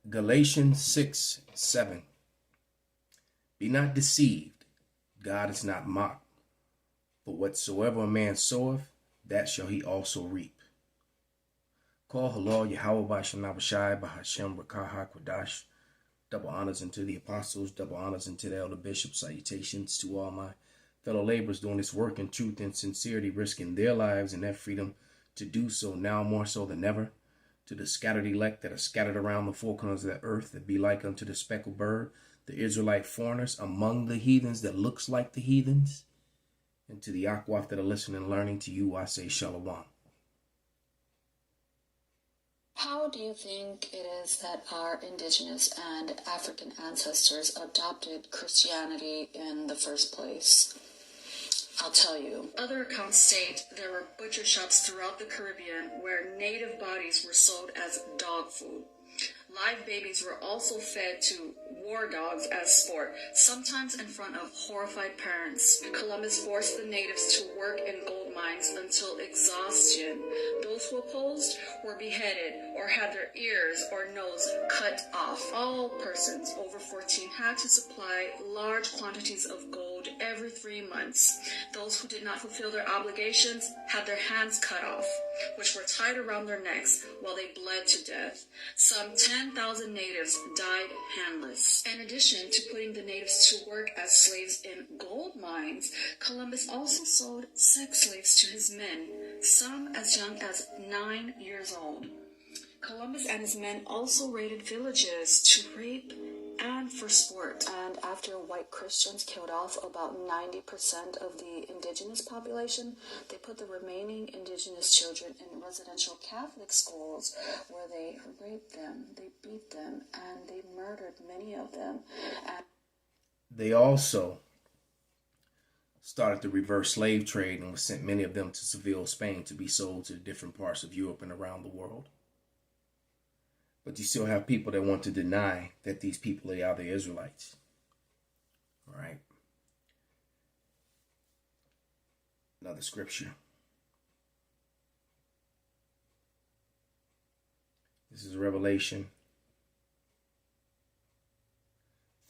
Galatians 6:7. Be not deceived, God is not mocked. For whatsoever a man soweth, that shall he also reap. Call Halal, Yahawah, Bahasham, Quadash. Double honors unto the apostles, double honors unto the elder bishops. Salutations to all my fellow laborers doing this work in truth and sincerity, risking their lives and their freedom to do so now more so than ever. To the scattered elect that are scattered around the four corners of the earth, that be like unto the speckled bird, the Israelite foreigners among the heathens that looks like the heathens, and to the Yahawah that are listening and learning, to you I say Shalom. How do you think it is that our indigenous and African ancestors adopted Christianity in the first place? I'll tell you. Other accounts state there were butcher shops throughout the Caribbean where native bodies were sold as dog food. Live babies were also fed to war dogs as sport, sometimes in front of horrified parents. Columbus forced the natives to work in gold mines until exhaustion. Those who opposed were beheaded or had their ears or nose cut off. All persons over 14 had to supply large quantities of gold every 3 months. Those who did not fulfill their obligations had their hands cut off, which were tied around their necks while they bled to death. Some 10,000 natives died handless. In addition to putting the natives to work as slaves in gold mines, Columbus also sold sex slaves to his men, some as young as 9 years old. Columbus and his men also raided villages to rape and for sport. And after white Christians killed off about 90% of the indigenous population, they put the remaining indigenous children in residential Catholic schools where they raped them, they beat them, and they murdered many of them. And they also started the reverse slave trade and sent many of them to Seville, Spain, to be sold to different parts of Europe and around the world. But you still have people that want to deny that these people are the Israelites. All right. Another scripture. This is Revelation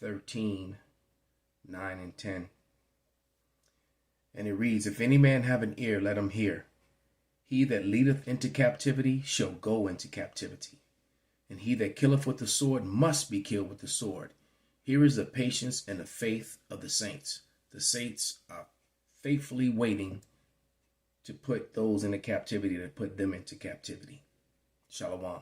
13, 9 and 10. And it reads, If any man have an ear, let him hear. He that leadeth into captivity shall go into captivity. And he that killeth with the sword must be killed with the sword. Here is the patience and the faith of the saints. The saints are faithfully waiting to put those into captivity, to put them into captivity. Shalom.